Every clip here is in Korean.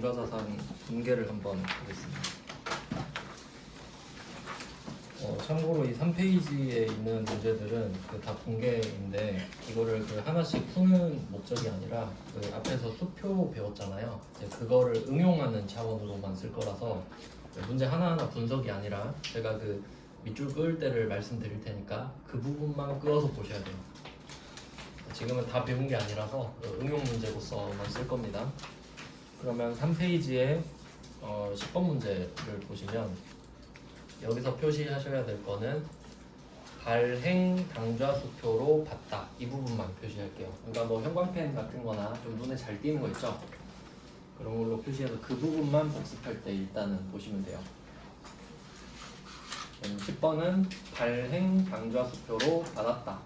당좌자산 분개를 한번 하겠습니다. 참고로 이 3페이지에 있는 문제들은 다 분개인데 이거를 하나씩 푸는 목적이 아니라 앞에서 수표 배웠잖아요. 이제 그거를 응용하는 차원으로만 쓸 거라서 문제 하나하나 분석이 아니라 제가 밑줄 그을 때를 말씀드릴 테니까 그 부분만 끄어서 보셔야 돼요. 지금은 다 배운 게 아니라서 응용 문제로서만 쓸 겁니다. 그러면 3페이지에 10번 문제를 보시면 여기서 표시하셔야 될 거는 발행 당좌 수표로 봤다, 이 부분만 표시할게요. 그러니까 뭐 형광펜 같은 거나 좀 눈에 잘 띄는 거 있죠? 그런 걸로 표시해서 그 부분만 복습할 때 일단은 보시면 돼요. 10번은 발행 당좌 수표로 받았다.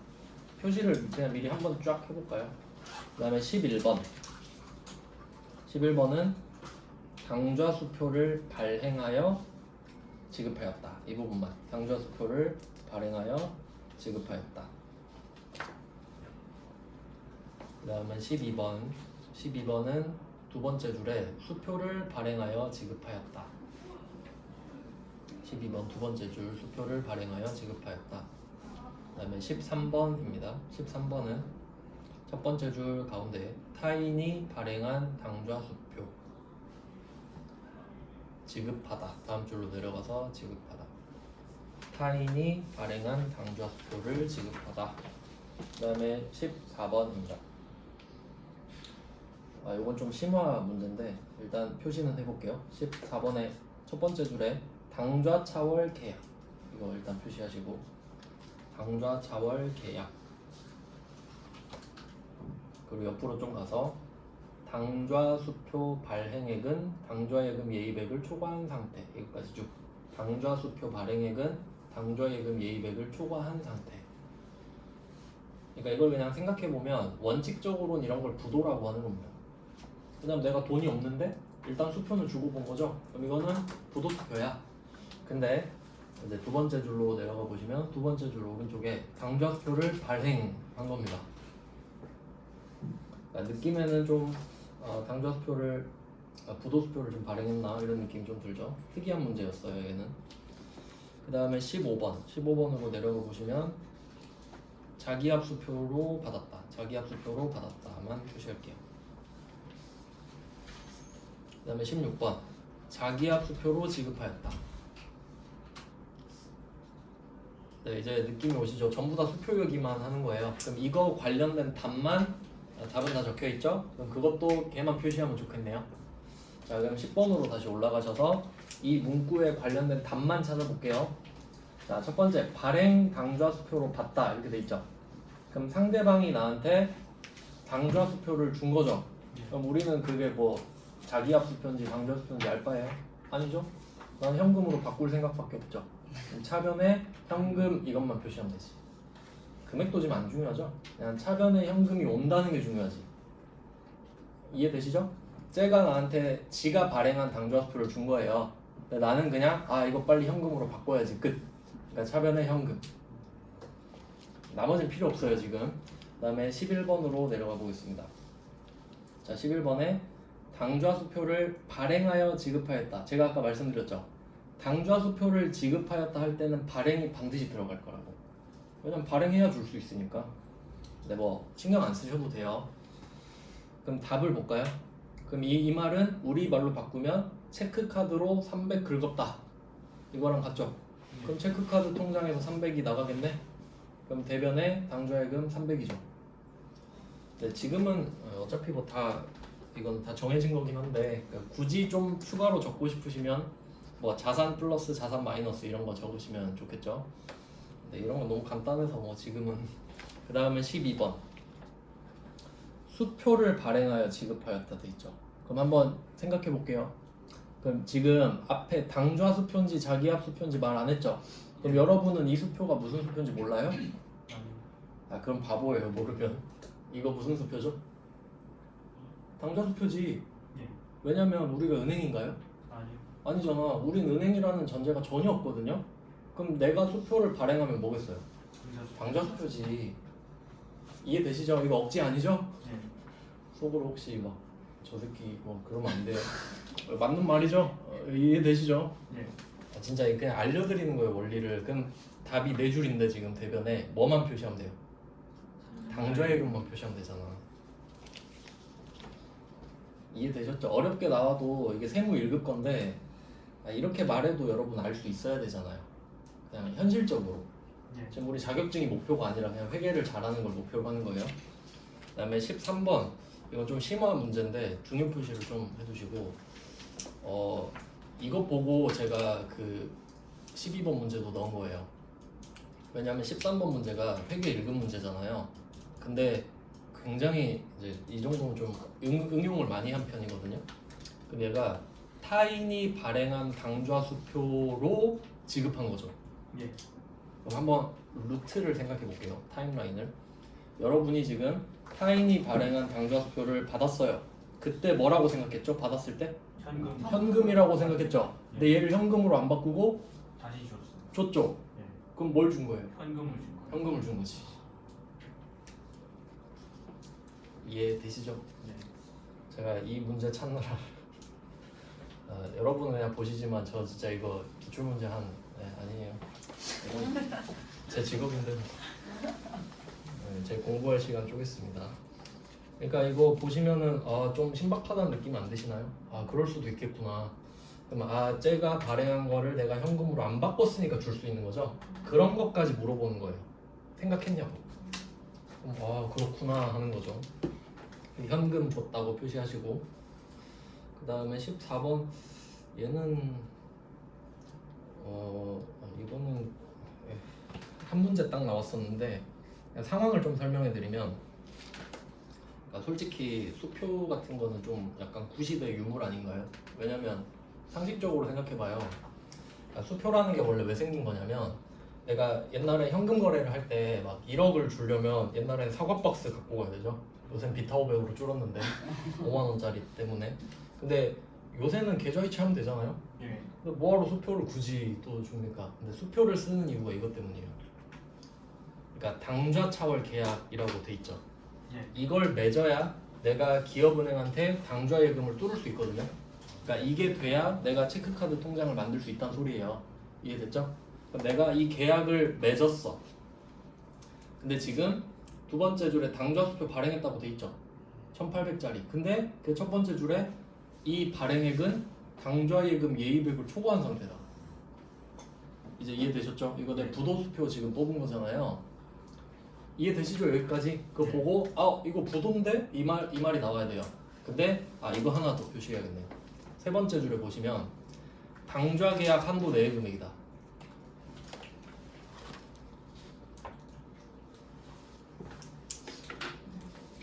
표시를 그냥 미리 한번 쫙 해볼까요? 그 다음에 11번은 당좌 수표를 발행하여 지급하였다. 이 부분만. 당좌 수표를 발행하여 지급하였다. 그 다음은 12번은 두 번째 줄에 수표를 발행하여 지급하였다. 12번 두 번째 줄 수표를 발행하여 지급하였다. 그 다음에 13번입니다. 13번은 첫 번째 줄 가운데 타인이 발행한 당좌 수표 지급하다. 다음 줄로 내려가서 지급하다. 타인이 발행한 당좌 수표를 지급하다. 그 다음에 14번입니다. 이건 좀 심화 문제인데 일단 표시는 해볼게요. 14번의 첫 번째 줄에 당좌 차월 계약, 이거 일단 표시하시고, 당좌 차월 계약, 그리고 옆으로 좀 가서 당좌 수표 발행액은 당좌예금 예입액을 초과한 상태, 이것까지 쭉. 당좌 수표 발행액은 당좌예금 예입액을 초과한 상태. 그러니까 이걸 그냥 생각해보면 원칙적으로는 이런 걸 부도라고 하는 겁니다. 그다음 내가 돈이 없는데 일단 수표는 주고 본 거죠. 그럼 이거는 부도 수표야. 근데 이제 두 번째 줄로 내려가 보시면 두 번째 줄 오른쪽에 당좌 수표를 발행한 겁니다. 그러니까 느낌에는 좀 당좌 수표를 부도 수표를 좀 발행했나 이런 느낌이 좀 들죠. 특이한 문제였어요, 얘는. 그 다음에 15번으로 내려가 보시면 자기압 수표로 받았다. 자기압 수표로 받았다만 표시할게요. 그 다음에 16번 자기압 수표로 지급하였다. 네, 이제 느낌이 오시죠? 전부 다 수표여기만 하는 거예요. 그럼 이거 관련된 답만, 답은 다 적혀있죠? 그럼 그것도 걔만 표시하면 좋겠네요. 자, 그럼 10번으로 다시 올라가셔서 이 문구에 관련된 답만 찾아볼게요. 자, 첫 번째 발행 당좌 수표로 받다, 이렇게 돼 있죠? 그럼 상대방이 나한테 당좌 수표를 준 거죠? 그럼 우리는 그게 뭐 자기압 수표인지 당좌 수표인지 알 바예요? 아니죠? 난 현금으로 바꿀 생각밖에 없죠. 차변에 현금 이것만 표시하면 되지. 금액도 지금 안 중요하죠? 그냥 차변에 현금이 온다는 게 중요하지. 이해되시죠? 쟤가 나한테 지가 발행한 당좌 수표를 준 거예요. 근데 나는 그냥 이거 빨리 현금으로 바꿔야지, 끝. 그러니까 차변에 현금. 나머지는 필요 없어요 지금. 그 다음에 11번으로 내려가 보겠습니다. 자, 11번에 당좌 수표를 발행하여 지급하였다. 제가 아까 말씀드렸죠. 당좌 수표를 지급하였다 할 때는 발행이 반드시 들어갈 거라고. 왜냐면 발행해야 줄 수 있으니까. 근데 뭐 신경 안 쓰셔도 돼요. 그럼 답을 볼까요? 그럼 이 말은 우리 말로 바꾸면 체크카드로 300 긁었다, 이거랑 같죠? 그럼 체크카드 통장에서 300이 나가겠네? 그럼 대변에 당좌예금 300이죠. 근데 지금은 어차피 뭐 이건 다 정해진 거긴 한데, 그러니까 굳이 좀 추가로 적고 싶으시면 뭐 자산 플러스 자산 마이너스 이런 거 적으시면 좋겠죠. 근데 이런 건 너무 간단해서 뭐 지금은. 그 다음에 12번 수표를 발행하여 지급하였다 돼 있죠. 그럼 한번 생각해 볼게요. 그럼 지금 앞에 당좌 수표인지 자기압 수표인지 말 안 했죠? 그럼 여러분은 이 수표가 무슨 수표인지 몰라요? 그럼 바보예요, 모르면. 이거 무슨 수표죠? 당좌 수표지. 왜냐면 우리가 은행인가요? 아니잖아. 우린 은행이라는 전제가 전혀 없거든요. 그럼 내가 수표를 발행하면 뭐겠어요? 당좌 수표지. 이해되시죠? 이거 억지 아니죠? 속으로 혹시 막 저 새끼 뭐 그러면 안 돼요. 맞는 말이죠? 이해되시죠? 네. 진짜 그냥 알려드리는 거예요 원리를. 그럼 답이 네 줄인데 지금 대변에 뭐만 표시하면 돼요? 당좌예금만 표시하면 되잖아. 이해되셨죠? 어렵게 나와도 이게 세무 1급 건데 이렇게 말해도 여러분 알 수 있어야 되잖아요. 그냥 현실적으로. 네. 지금 우리 자격증이 목표가 아니라 그냥 회계를 잘하는 걸 목표로 하는 거예요. 그 다음에 13번 이건 좀 심오한 문제인데 중요 표시를 좀 해두시고 이것 보고 제가 그 12번 문제도 넣은 거예요. 왜냐하면 13번 문제가 회계 1급 문제잖아요. 근데 굉장히 이제 이 정도면 좀 응용을 많이 한 편이거든요. 근데 얘가 타인이 발행한 당좌수표로 지급한 거죠. 예. 그럼 한번 루트를 생각해 볼게요. 타임라인을. 여러분이 지금 타인이 발행한 당좌수표를 받았어요. 그때 뭐라고 생각했죠? 받았을 때? 현금. 현금이라고 생각했죠. 근데 얘를 현금으로 안 바꾸고 다시 줬어요. 줬죠. 예. 그럼 뭘 준 거예요? 현금을 준 거예요. 현금을 준 거지. 이해되시죠? 네. 제가 이 문제 찾느라 여러분은 그냥 보시지만 저 진짜 이거 기출문제 아니에요. 이건 제 직업인데 제 공부할 시간 쪼겠습니다. 그러니까 이거 보시면은 좀 신박하다는 느낌 안 드시나요? 그럴 수도 있겠구나. 그럼 쟤가 발행한 거를 내가 현금으로 안 바꿨으니까 줄 수 있는 거죠? 그런 것까지 물어보는 거예요. 생각했냐고. 그럼 그렇구나 하는 거죠. 현금 줬다고 표시하시고, 그 다음에 14번 얘는 이거는 한 문제 딱 나왔었는데 그냥 상황을 좀 설명해 드리면, 그러니까 솔직히 수표 같은 거는 좀 약간 구시대 유물 아닌가요? 왜냐면 상식적으로 생각해봐요. 그러니까 수표라는 게 원래 왜 생긴 거냐면, 내가 옛날에 현금 거래를 할 때 막 1억을 주려면 옛날엔 사과 박스 갖고 가야 되죠. 요새는 비타500으로 줄었는데 5만원짜리 때문에. 근데 요새는 계좌이체 하면 되잖아요. 예. 근데 뭐하러 수표를 굳이 또 줍니까? 근데 수표를 쓰는 이유가 이것 때문이에요. 그러니까 당좌차월 계약이라고 돼 있죠. 예. 이걸 이걸 맺어야 내가 기업은행한테 당좌예금을 뚫을 수 있거든요. 그러니까 이게 돼야 내가 체크카드 통장을 만들 수 있다는 소리예요. 이해됐죠? 그러니까 내가 이 계약을 맺었어. 근데 지금 두 번째 줄에 당좌수표 발행했다고 돼 있죠. 1800짜리. 근데 그 첫 번째 줄에 이 발행액은 당좌예금 예입액을 초과한 상태다. 이제 이해되셨죠? 이거 내 부도수표 지금 뽑은 거잖아요. 이해되시죠? 여기까지? 그거 보고 이거 부도인데? 이 말이 나와야 돼요. 근데 이거 하나 더 표시해야겠네요. 세 번째 줄에 보시면 당좌계약 한도 내외 금액이다.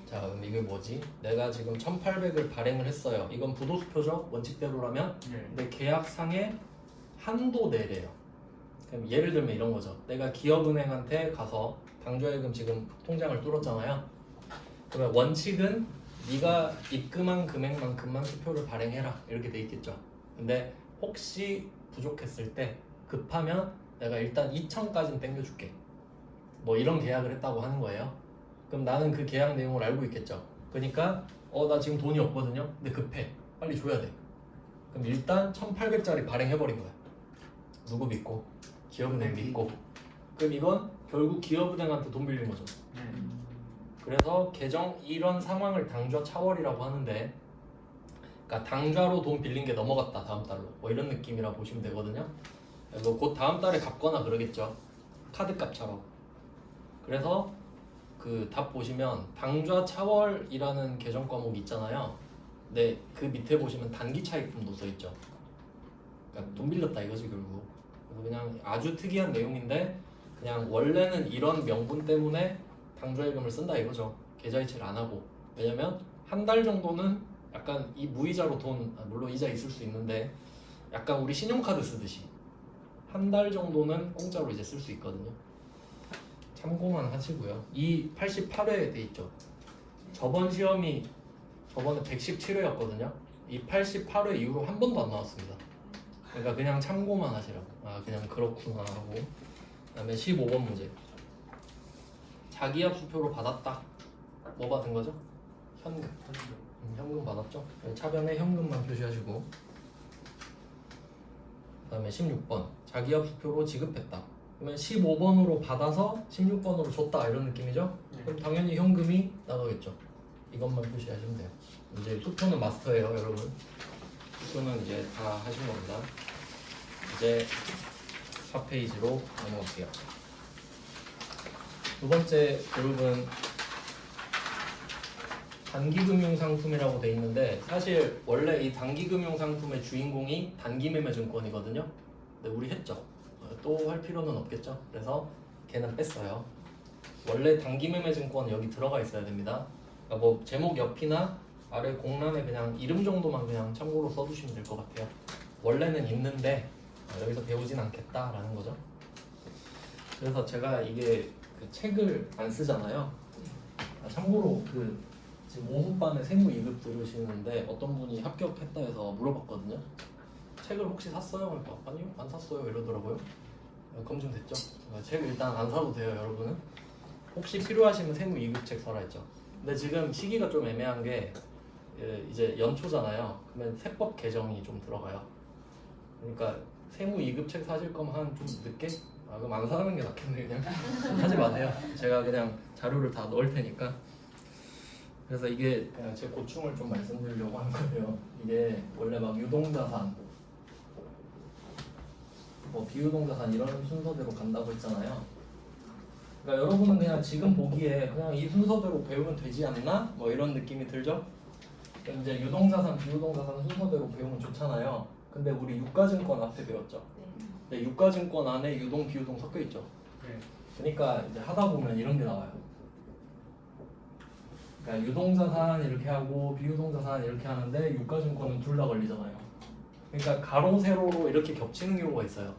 자, 그럼 이게 뭐지? 내가 지금 1800을 발행을 했어요. 이건 부도수표죠? 원칙대로라면. 예. 근데 계약상에 한도 내래요. 그럼 예를 들면 이런 거죠. 내가 기업은행한테 가서 당좌예금 지금 통장을 뚫었잖아요. 그러면 원칙은 네가 입금한 금액만큼만 수표를 발행해라 이렇게 돼 있겠죠. 근데 혹시 부족했을 때 급하면 내가 일단 2천까지는 땡겨줄게. 뭐 이런 계약을 했다고 하는 거예요. 그럼 나는 그 계약 내용을 알고 있겠죠. 그러니까 나 지금 돈이 없거든요. 근데 급해. 빨리 줘야 돼. 그럼 일단 1800짜리 발행해버린 거야. 누구 믿고? 기업은행 믿고. 그럼 이건 결국 기업은행한테 돈 빌린 거죠. 네. 그래서 개정 이런 상황을 당좌 차월이라고 하는데, 그러니까 당좌로 돈 빌린 게 넘어갔다 다음 달로, 뭐 이런 느낌이라 보시면 되거든요. 그래서 곧 다음 달에 갚거나 그러겠죠. 카드값처럼. 그래서 그 답 보시면 당좌 차월이라는 개정 과목이 있잖아요. 근데 그 밑에 보시면 단기 차입금도 써 있죠. 그러니까 돈 빌렸다 이거지 결국. 그래서 그냥 아주 특이한 내용인데, 그냥 원래는 이런 명분 때문에 당좌예금을 쓴다 이거죠. 계좌이체를 안 하고. 왜냐면 한 달 정도는 약간 이 무이자로 돈, 물론 이자 있을 수 있는데 약간 우리 신용카드 쓰듯이 한 달 정도는 공짜로 이제 쓸 수 있거든요. 참고만 하시고요. 이 88회에 돼 있죠. 저번 시험이 저번에 117회였거든요. 이 88회 이후로 한 번도 안 나왔습니다. 그러니까 그냥 참고만 하시라고. 그냥 그렇구나 하고. 그다음에 15번 문제. 자기압 수표로 받았다. 뭐 받은 거죠? 현금. 현금 받았죠? 차변에 현금만 표시하시고. 그다음에 16번 자기업 수표로 지급했다. 그러면 15번으로 받아서 16번으로 줬다 이런 느낌이죠? 네. 그럼 당연히 현금이 나가겠죠. 이것만 표시하시면 돼요. 이제 수표는 마스터예요, 여러분. 수표는 이제 다 하신 겁니다. 이제 4페이지로 넘어갈게요. 두 번째 그룹은 단기금융상품이라고 돼 있는데 사실 원래 이 단기금융상품의 주인공이 단기매매증권이거든요. 근데 우리 했죠. 또 할 필요는 없겠죠. 그래서 걔는 뺐어요. 원래 단기매매증권은 여기 들어가 있어야 됩니다. 그러니까 뭐 제목 옆이나 아래 공란에 그냥 이름 정도만 그냥 참고로 써두시면 될 것 같아요. 원래는 있는데 여기서 배우진 않겠다라는 거죠. 그래서 제가 이게 그 책을 안 쓰잖아요. 참고로 그 지금 오후반에 세무 2급 들으시는데 어떤 분이 합격했다 해서 물어봤거든요. 책을 혹시 샀어요? 그러니까 아니요 안 샀어요 이러더라고요. 검증됐죠? 책 일단 안 사도 돼요 여러분은. 혹시 필요하시면 세무 2급 책 사라 했죠. 근데 지금 시기가 좀 애매한 게 이제 연초잖아요. 그러면 세법 개정이 좀 들어가요. 그러니까 세무 2급 책 사실 거면 한 좀 늦게? 그럼 안 사는 게 낫겠네 그냥. 하지 마세요. 제가 그냥 자료를 다 넣을 테니까. 그래서 이게 그냥 제 고충을 좀 말씀드리려고 하는 거예요. 이게 원래 막 유동자산, 뭐 비유동자산 이런 순서대로 간다고 했잖아요. 그러니까 여러분은 그냥 지금 보기에 그냥 이 순서대로 배우면 되지 않나? 뭐 이런 느낌이 들죠? 그러니까 이제 유동자산, 비유동자산 순서대로 배우면 좋잖아요. 근데 우리 유가증권 앞에 배웠죠. 근데 유가증권 안에 유동, 비유동 섞여 있죠. 네. 그러니까 이제 하다 보면 이런 게 나와요. 그러니까 유동자산 이렇게 하고 비유동자산 이렇게 하는데 유가증권은 둘 다 걸리잖아요. 그러니까 가로 세로로 이렇게 겹치는 경우가 있어요.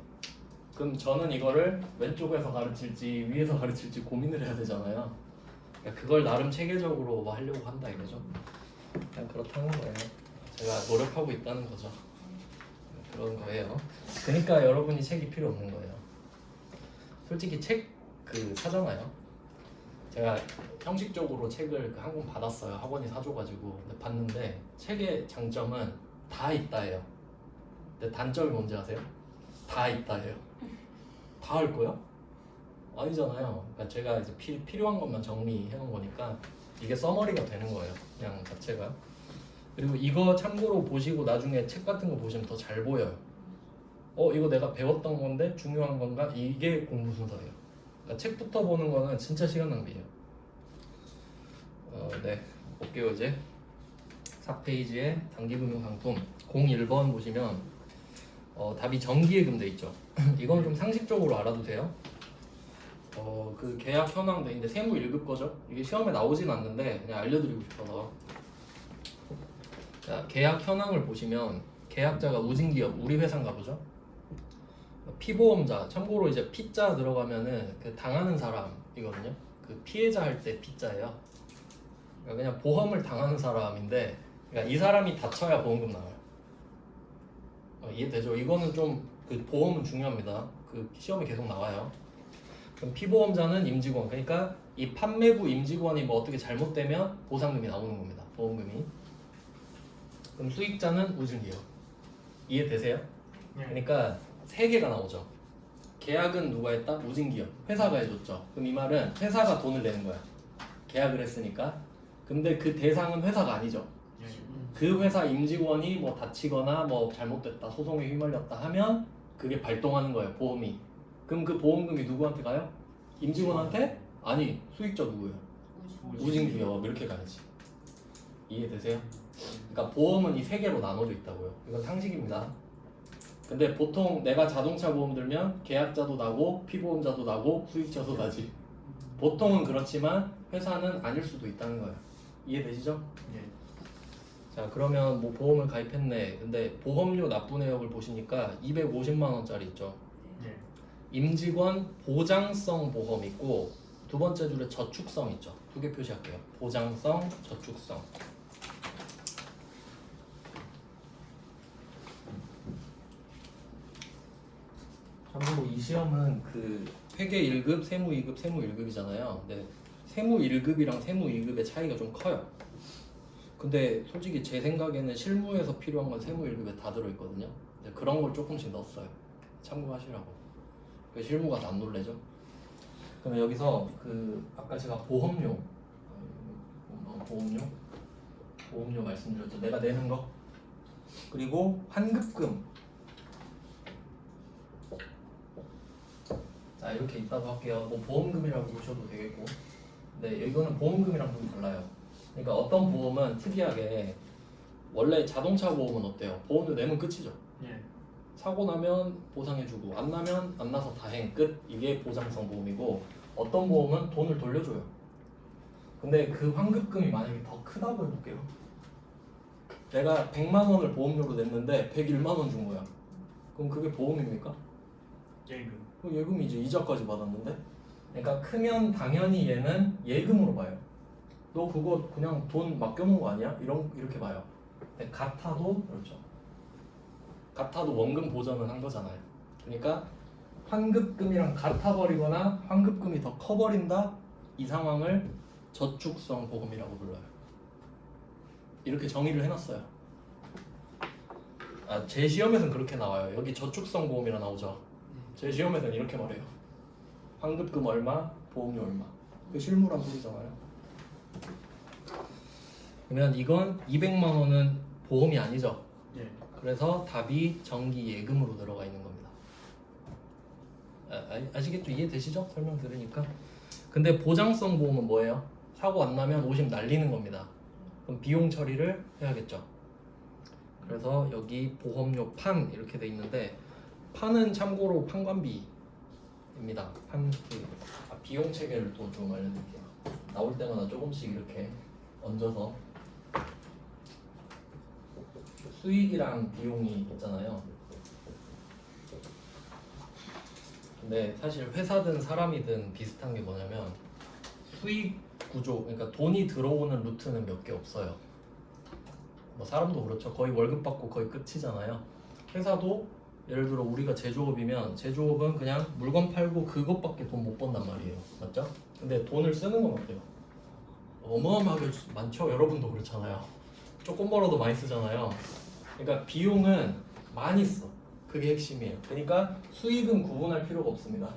그럼 저는 이거를 왼쪽에서 가르칠지 위에서 가르칠지 고민을 해야 되잖아요. 그러니까 그걸 나름 체계적으로 뭐 하려고 한다 이거죠. 그냥 그렇다는 거예요. 제가 노력하고 있다는 거죠. 그런 거예요. 그러니까 여러분이 책이 필요 없는 거예요. 솔직히 책 그 사잖아요. 제가 형식적으로 책을 한 권 받았어요. 학원이 사줘가지고. 근데 봤는데 책의 장점은 다 있다예요. 근데 단점이 뭔지 아세요? 다 있다예요. 다 할 거요? 아니잖아요. 그러니까 제가 이제 필요한 것만 정리해 놓은 거니까 이게 서머리가 되는 거예요. 그냥 자체가. 그리고 이거 참고로 보시고 나중에 책 같은 거 보시면 더 잘 보여요. 이거 내가 배웠던 건데 중요한 건가? 이게 공부 순서예요. 그러니까 책부터 보는 거는 진짜 시간 낭비예요. 네, 볼게요 이제. 4페이지에 단기금융상품 01번 보시면 답이 정기예금 돼 있죠. 이건 좀 상식적으로 알아도 돼요. 그 계약 현황 돼 있는데 세무 1급 거죠. 이게 시험에 나오진 않는데 그냥 알려드리고 싶어서. 자, 계약 현황을 보시면 계약자가 우진기업 우리 회사인가 보죠. 피보험자 참고로 이제 피자 들어가면은 그 당하는 사람이거든요. 그 피해자 할 때 피자예요. 그러니까 그냥 보험을 당하는 사람인데, 그러니까 이 사람이 다쳐야 보험금 나와요. 이해되죠? 이거는 좀 그 보험은 중요합니다. 그 시험에 계속 나와요. 그럼 피보험자는 임직원, 그러니까 이 판매부 임직원이 뭐 어떻게 잘못되면 보상금이 나오는 겁니다. 보험금이. 그럼 수익자는 우진기업. 이해되세요? 네. 그러니까 세 개가 나오죠. 계약은 누가 했다? 우진기업. 회사가 해줬죠. 그럼 이 말은 회사가 돈을 내는 거야. 계약을 했으니까. 근데 그 대상은 회사가 아니죠. 네. 그 회사 임직원이 뭐 다치거나 뭐 잘못됐다, 소송에 휘말렸다 하면 그게 발동하는 거예요. 보험이. 그럼 그 보험금이 누구한테 가요? 임직원한테? 아니, 수익자 누구예요? 우진기업. 이렇게 가야지. 이해되세요? 그러니까 보험은 이 세 개로 나눠져 있다고요. 이건 상식입니다. 근데 보통 내가 자동차 보험 들면 계약자도 나고 피보험자도 나고 수익자도 나지. 보통은 그렇지만 회사는 아닐 수도 있다는 거예요. 이해되시죠? 네. 자, 그러면 뭐 보험을 가입했네. 근데 보험료 납부 내역을 보시니까 250만 원짜리 있죠. 네. 임직원 보장성 보험 있고 두 번째 줄에 저축성 있죠. 두 개 표시할게요. 보장성, 저축성. 참고로 이 시험은 그 회계 1급, 세무 2급, 세무 1급이잖아요. 근데 세무 1급이랑 세무 2급의 차이가 좀 커요. 근데 솔직히 제 생각에는 실무에서 필요한 건 세무 1급에 다 들어있거든요. 근데 그런 걸 조금씩 넣었어요. 참고하시라고. 그 실무가 안 놀래죠? 그러면 여기서 그 아까 제가 보험료 말씀드렸죠. 내가 내는 거. 그리고 환급금. 자 이렇게 있다고 할게요. 뭐 보험금이라고 보셔도 되겠고. 네, 이거는 보험금이랑 좀 달라요. 그러니까 어떤 보험은 특이하게 원래 자동차 보험은 어때요? 보험료 내면 끝이죠. 예. 사고 나면 보상해주고 안 나면 안 나서 다행 끝. 이게 보장성 보험이고 어떤 보험은 돈을 돌려줘요. 근데 그 환급금이 만약에 더 크다고 해볼게요. 내가 100만 원을 보험료로 냈는데 101만 원 준 거야. 그럼 그게 보험입니까? 예금. 그 예금이지. 이자까지 받았는데. 그러니까 크면 당연히 얘는 예금으로 봐요. 너 그거 그냥 돈 맡겨놓은 거 아니야? 이렇게 봐요. 근데 같아도 그렇죠. 같아도 원금 보전은 한 거잖아요. 그러니까 환급금이랑 같아버리거나 환급금이 더 커버린다. 이 상황을 저축성 보험이라고 불러요. 이렇게 정의를 해놨어요. 제 시험에서는 그렇게 나와요. 여기 저축성 보험이라 나오죠. 제 시험에서는 이렇게 말해요. 환급금 얼마, 보험료 얼마. 그 실무란 소리잖아요. 그러면 이건 200만 원은 보험이 아니죠. 예. 그래서 답이 정기 예금으로 들어가 있는 겁니다. 아시겠죠? 이해되시죠? 설명 들으니까. 근데 보장성 보험은 뭐예요? 사고 안 나면 50 날리는 겁니다. 그럼 비용 처리를 해야겠죠. 그래서 여기 보험료 판 이렇게 돼 있는데 판은 참고로 판관비입니다. 비용 체계를 또 좀 알려드릴게요. 나올 때마다 조금씩 이렇게 얹어서 수익이랑 비용이 있잖아요. 근데 사실 회사든 사람이든 비슷한 게 뭐냐면 수익 구조, 그러니까 돈이 들어오는 루트는 몇 개 없어요. 뭐 사람도 그렇죠. 거의 월급 받고 거의 끝이잖아요. 회사도 예를 들어 우리가 제조업이면 제조업은 그냥 물건 팔고 그것밖에 돈 못 번단 말이에요. 맞죠? 근데 돈을 쓰는 건 어때요? 어마어마하게 많죠. 여러분도 그렇잖아요. 조금 벌어도 많이 쓰잖아요. 그러니까 비용은 많이 써. 그게 핵심이에요. 그러니까 수익은 구분할 필요가 없습니다.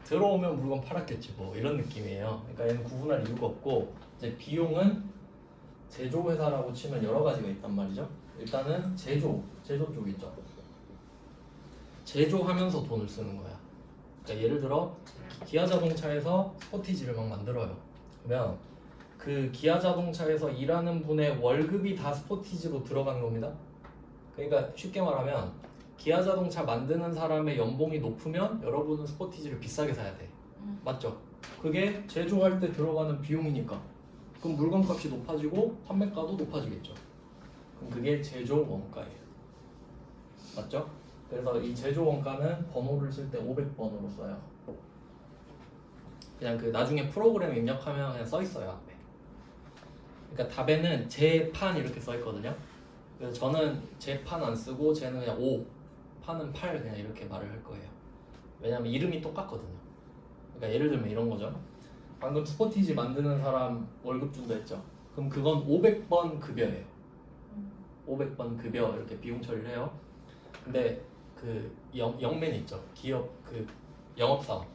들어오면 물건 팔았겠지 뭐 이런 느낌이에요. 그러니까 얘는 구분할 이유가 없고 이제 비용은 제조회사라고 치면 여러 가지가 있단 말이죠. 일단은 제조 쪽 있죠. 제조하면서 돈을 쓰는 거야. 그러니까 예를 들어 기아자동차에서 스포티지를 막 만들어요. 그러면 그 기아자동차에서 일하는 분의 월급이 다 스포티지로 들어가는 겁니다. 그러니까 쉽게 말하면 기아자동차 만드는 사람의 연봉이 높으면 여러분은 스포티지를 비싸게 사야 돼. 맞죠? 그게 제조할 때 들어가는 비용이니까. 그럼 물건값이 높아지고 판매가도 높아지겠죠. 그럼 그게 제조 원가예요. 맞죠? 그래서 이 제조 원가는 번호를 쓸 때 500번으로 써요. 그냥 그 나중에 프로그램 입력하면 그냥 써 있어요 앞에. 그러니까 답에는 제판 이렇게 써 있거든요. 그래서 저는 제판 안 쓰고 쟤는 그냥 5, 판은 8 그냥 이렇게 말을 할 거예요. 왜냐면 이름이 똑같거든요. 그러니까 예를 들면 이런 거죠. 방금 스포티지 만드는 사람 월급 준다 했죠. 그럼 그건 500번 급여예요. 500번 급여 이렇게 비용 처리를 해요. 근데 그 영맨 있죠. 기업 그 영업사원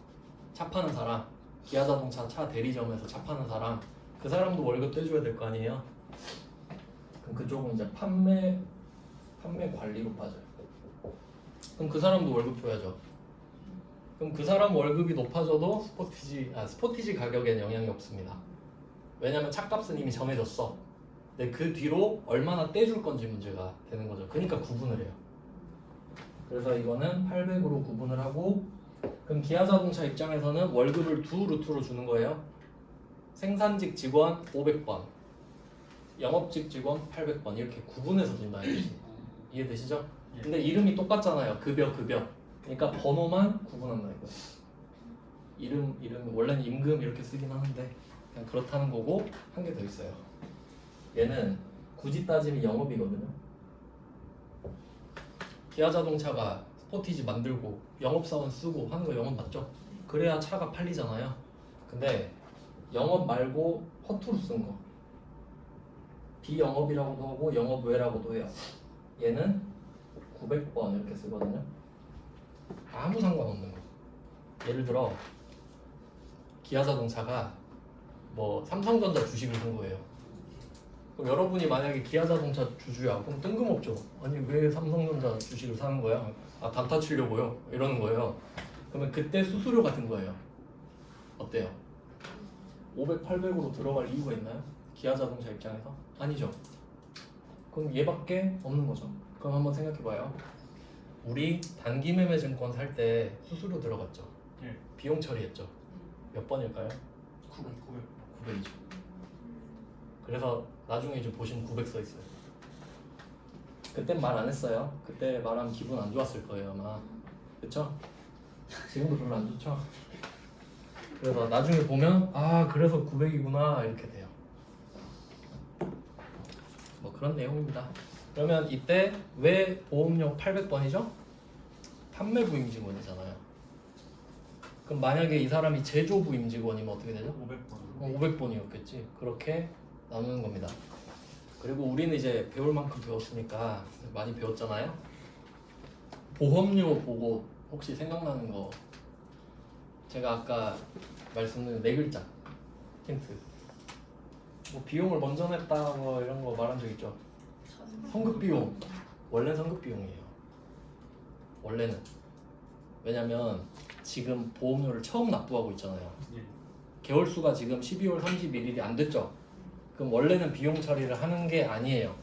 차 파는 사람, 기아자동차 차 대리점에서 차 파는 사람, 그 사람도 월급 떼줘야 될 거 아니에요. 그럼 그쪽은 이제 판매 관리로 빠져요. 그럼 그 사람도 월급 줘야죠. 그럼 그 사람 월급이 높아져도 스포티지 가격에는 영향이 없습니다. 왜냐면 차값은 이미 정해졌어. 근데 그 뒤로 얼마나 떼줄 건지 문제가 되는 거죠. 그러니까 구분을 해요. 그래서 이거는 800으로 구분을 하고, 그럼 기아자동차 입장에서는 월급을 두 루트로 주는 거예요. 생산직 직원 500번, 영업직 직원 800번 이렇게 구분해서 준다는 얘기지. 이해되시죠? 근데 이름이 똑같잖아요. 급여. 그러니까 번호만 구분한다 이거예요. 이름 원래는 임금 이렇게 쓰긴 하는데 그냥 그렇다는 거고, 한 개 더 있어요. 얘는 굳이 따지면 영업이거든요. 기아자동차가 스포티지 만들고 영업사원 쓰고 하는 거 영업 맞죠? 그래야 차가 팔리잖아요. 근데 영업 말고 허투루 쓴 거, 비영업이라고도 하고 영업 외라고도 해요. 얘는 900번 이렇게 쓰거든요. 아무 상관없는 거. 예를 들어 기아자동차가 뭐 삼성전자 주식을 산 거예요. 그럼 여러분이 만약에 기아자동차 주주야, 그럼 뜬금없죠. 아니 왜 삼성전자 주식을 사는 거야? 아 단타 치려고요. 이러는 거예요. 그러면 그때 수수료 같은 거예요. 어때요? 500, 800으로 들어갈 이유가 있나요? 기아자동차 입장에서? 아니죠. 그럼 얘밖에 없는 거죠. 그럼 한번 생각해봐요. 우리 단기매매 증권 살 때 수수료 들어갔죠. 네. 비용 처리했죠. 몇 번일까요? 900. 900이죠. 그래서 나중에 이제 보시면 900 써 있어요. 그땐 말 안 했어요. 그때 말하면 기분 안 좋았을 거예요 아마. 그쵸? 지금도 별로 안 좋죠? 그래서 나중에 보면 아 그래서 900이구나 이렇게 돼요. 뭐 그런 내용입니다. 그러면 이때 왜 보험료 800번이죠? 판매부 임직원이잖아요. 그럼 만약에 이 사람이 제조부 임직원이면 어떻게 되죠? 500번. 500번이었겠지. 그렇게 나누는 겁니다. 그리고 우리는 이제 배울 만큼 배웠으니까 많이 배웠잖아요. 보험료 보고 혹시 생각나는 거 제가 아까 말씀드린 네 글자 힌트. 뭐 비용을 먼저 냈다 뭐 이런 거 말한 적 있죠. 성급 비용. 원래 성급 비용이에요. 원래는. 왜냐면 지금 보험료를 처음 납부하고 있잖아요. 네. 개월 수가 지금 12월 31일이 안 됐죠. 그럼 원래는 비용 처리를 하는 게 아니에요.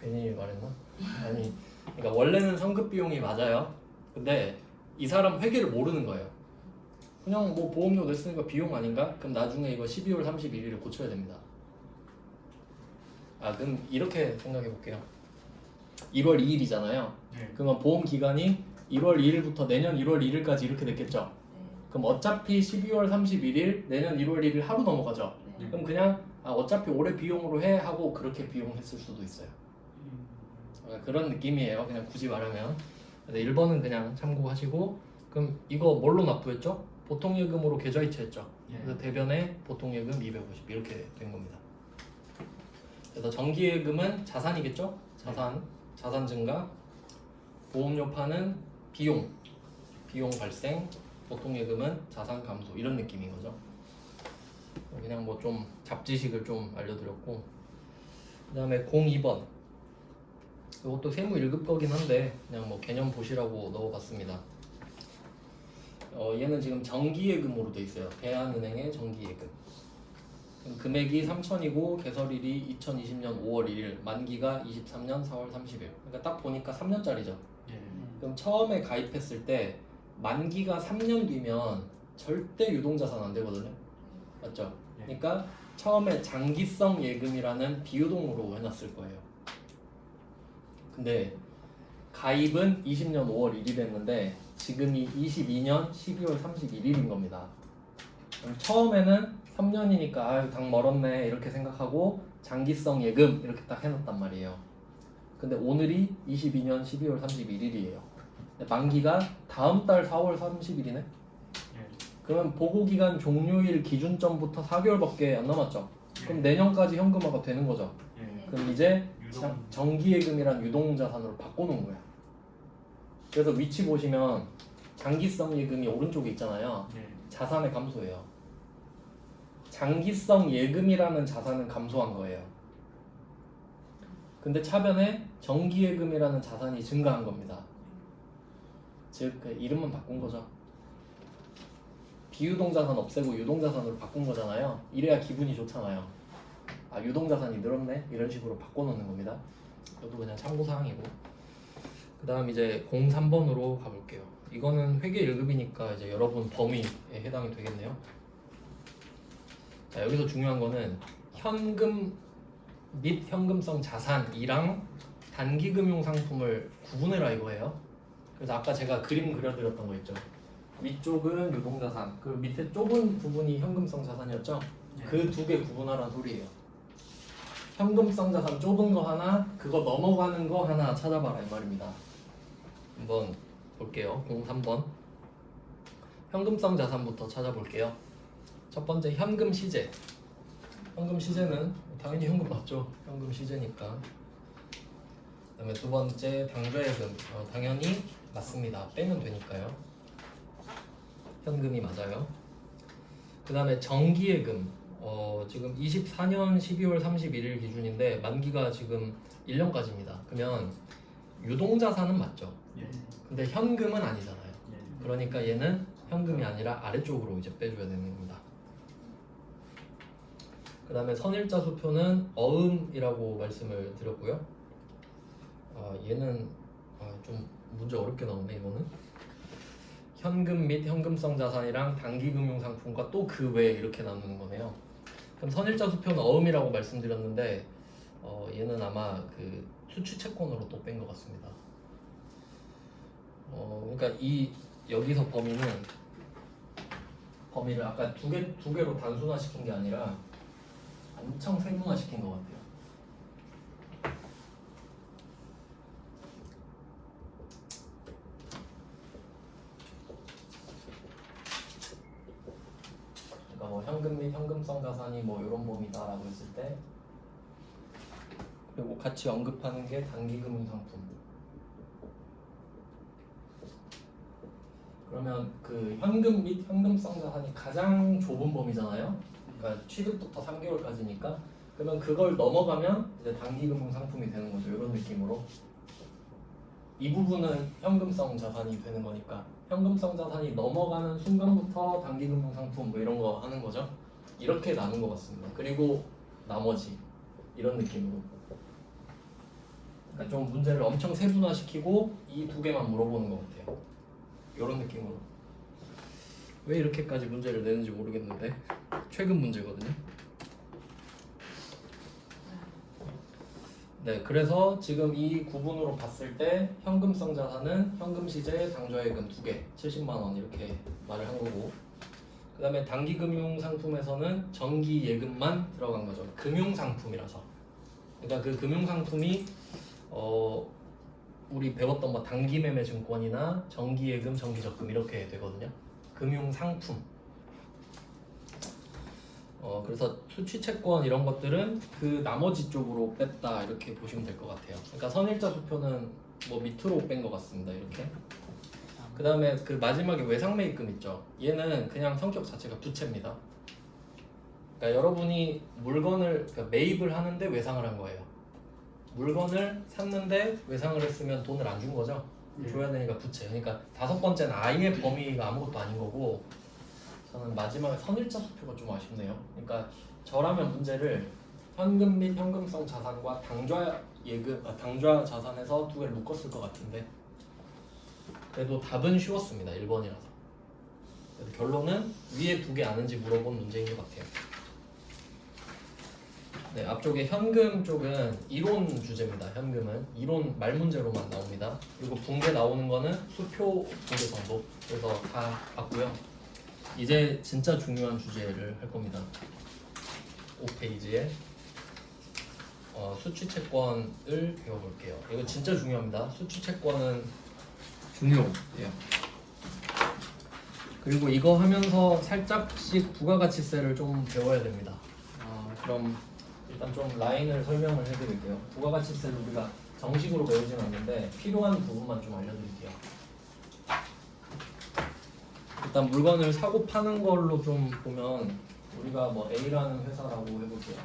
괜히 말했나? 아니, 그러니까 원래는 성급 비용이 맞아요. 근데 이 사람 회계를 모르는 거예요. 그냥 뭐 보험료 냈으니까 비용 아닌가? 그럼 나중에 이거 12월 31일에 고쳐야 됩니다. 아, 그럼 이렇게 생각해 볼게요. 1월 2일이잖아요. 네. 그러면 보험 기간이 1월 2일부터 내년 1월 1일까지 이렇게 됐겠죠. 그럼 어차피 12월 31일 내년 1월 1일 하루 넘어가죠. 네. 그럼 그냥 아, 어차피 올해 비용으로 해 하고 그렇게 비용했을 수도 있어요. 그런 느낌이에요. 그냥 굳이 말하면. 근데 1번은 그냥 참고하시고 그럼 이거 뭘로 납부했죠? 보통예금으로 계좌이체했죠. 네. 그래서 대변에 보통예금 250 이렇게 된 겁니다. 그래서 정기예금은 자산이겠죠? 자산 증가. 보험료파는 비용 발생. 보통예금은 자산 감소 이런 느낌인 거죠. 그냥 뭐 좀 잡지식을 좀 알려드렸고 그 다음에 02번 이것도 세무 1급 거긴 한데 그냥 뭐 개념 보시라고 넣어봤습니다. 얘는 지금 정기예금으로 돼 있어요. 대한은행의 정기예금. 금액이 3천이고 개설일이 2020년 5월 1일, 만기가 23년 4월 30일. 그러니까 딱 보니까 3년짜리죠. 네. 그럼 처음에 가입했을 때 만기가 3년 뒤면 절대 유동자산 안 되거든요. 맞죠? 네. 그러니까 처음에 장기성 예금이라는 비유동으로 해놨을 거예요. 근데 가입은 20년 5월 1일 했는데 지금이 22년 12월 31일인 겁니다. 그럼 처음에는 3년이니까 아유 당 멀었네 이렇게 생각하고 장기성 예금 이렇게 딱 해놨단 말이에요. 근데 오늘이 22년 12월 31일이에요. 만기가 다음 달 4월 30일이네? 네. 그러면 보고기간 종료일 기준점부터 4개월밖에 안 남았죠? 그럼 내년까지 현금화가 되는 거죠? 네. 그럼 이제 유동. 정기예금이란 유동자산으로 바꿔놓은 거야. 그래서 위치 보시면 장기성 예금이 오른쪽에 있잖아요. 네. 자산의 감소예요. 장기성 예금이라는 자산은 감소한 거예요. 근데 차변에 정기예금이라는 자산이 증가한 겁니다. 즉, 그 이름만 바꾼 거죠. 비유동자산 없애고 유동자산으로 바꾼 거잖아요. 이래야 기분이 좋잖아요. 아, 유동자산이 늘었네? 이런 식으로 바꿔놓는 겁니다. 이것도 그냥 참고사항이고. 그 다음 이제 03번으로 가볼게요. 이거는 회계 1급이니까 이제 여러분 범위에 해당이 되겠네요. 자, 여기서 중요한 거는 현금 및 현금성 자산이랑 단기금융 상품을 구분해라 이거예요. 그래서 아까 제가 그림 그려드렸던 거 있죠. 위쪽은 유동자산, 그 밑에 좁은 부분이 현금성 자산이었죠. 네. 그 두 개 구분하라는 소리예요. 현금성 자산 좁은 거 하나, 그거 넘어가는 거 하나 찾아봐라 이 말입니다. 한번 볼게요. 03번 현금성 자산부터 찾아볼게요. 첫 번째 현금 시제. 현금 시제는 당연히 현금 맞죠. 현금 시제니까. 그다음에 두 번째 당좌예금 당연히 맞습니다. 빼면 되니까요. 현금이 맞아요. 그다음에 정기예금 지금 24년 12월 31일 기준인데 만기가 지금 1년까지입니다. 그러면 유동자산은 맞죠. 예. 근데 현금은 아니잖아요. 예. 그러니까 얘는 현금이 아니라 아래쪽으로 이제 빼줘야 되는 겁니다. 그 다음에 선일자 수표는 어음이라고 말씀을 드렸고요. 얘는 좀 문제 어렵게 나오네. 이거는 현금 및 현금성 자산이랑 단기금융상품과 또 그 외에 이렇게 나누는 거네요. 그럼 선일자 수표는 어음이라고 말씀드렸는데 얘는 아마 그 수취채권으로 또 뺀 것 같습니다. 그러니까 이 여기서 범위를 아까 두 개로 단순화시킨 게 아니라 엄청 세분화시킨 것 같아요. 그러니까 뭐 현금 및 현금성 자산이 뭐 이런 범위다라고 했을 때, 그리고 같이 언급하는 게 단기금융상품. 그러면 그 현금 및 현금성 자산이 가장 좁은 범위잖아요. 그러니까 취득부터 3개월까지니까. 그러면 그걸 넘어가면 이제 단기금융 상품이 되는 거죠. 이런 느낌으로. 이 부분은 현금성 자산이 되는 거니까 현금성 자산이 넘어가는 순간부터 단기금융 상품 뭐 이런 거 하는 거죠. 이렇게 나눈 것 같습니다. 그리고 나머지 이런 느낌으로. 그러니까 좀 문제를 엄청 세분화시키고 이 두 개만 물어보는 것 같아요. 이런 느낌으로. 왜 이렇게까지 문제를 내는지 모르겠는데 최근 문제거든요. 네, 그래서 지금 이 구분으로 봤을 때 현금성 자산은 현금 시제, 당좌예금 두 개, 70만 원 이렇게 말을 한 거고, 그 다음에 단기금융 상품에서는 정기 예금만 들어간 거죠. 금융 상품이라서. 그러니까 그 금융 상품이 우리 배웠던 뭐 단기매매 증권이나 정기예금, 정기적금 이렇게 되거든요. 금융 상품. 그래서 수취채권 이런 것들은 그 나머지 쪽으로 뺐다 이렇게 보시면 될 것 같아요. 그러니까 선일자 수표는 뭐 밑으로 뺀 것 같습니다. 이렇게. 그 다음에 그 마지막에 외상매입금 있죠. 얘는 그냥 성격 자체가 부채입니다. 그러니까 여러분이 물건을 그러니까 매입을 하는데 외상을 한 거예요. 물건을 샀는데 외상을 했으면 돈을 안 준 거죠. 줘야 되니까 부채. 그러니까 다섯 번째는 아예 범위가 아무것도 아닌 거고, 저는 마지막에 선일자 수표가 좀 아쉽네요. 그러니까 저라면 문제를 현금 및 현금성 자산과 당좌 자산에서 두 개를 묶었을 것 같은데, 그래도 답은 쉬웠습니다. 1번이라서. 그래서 결론은 위에 두 개 아는지 물어본 문제인 것 같아요. 네, 앞쪽에 현금 쪽은 이론 주제입니다. 현금은 이론 말문제로만 나옵니다. 그리고 붕괴 나오는 거는 수표 붕괴 정도. 그래서 다 봤고요. 이제 진짜 중요한 주제를 할 겁니다. 5페이지에 수취채권을 배워볼게요. 이거 진짜 중요합니다. 수취채권은 중요해요. 그리고 이거 하면서 살짝씩 부가가치세를 좀 배워야 됩니다. 그럼 일단 좀 라인을 설명을 해드릴게요. 부가가치세를 우리가 정식으로 배우지는 않는데 필요한 부분만 좀 알려드릴게요. 일단 물건을 사고 파는 걸로 좀 보면 우리가 뭐 A라는 회사라고 해볼게요.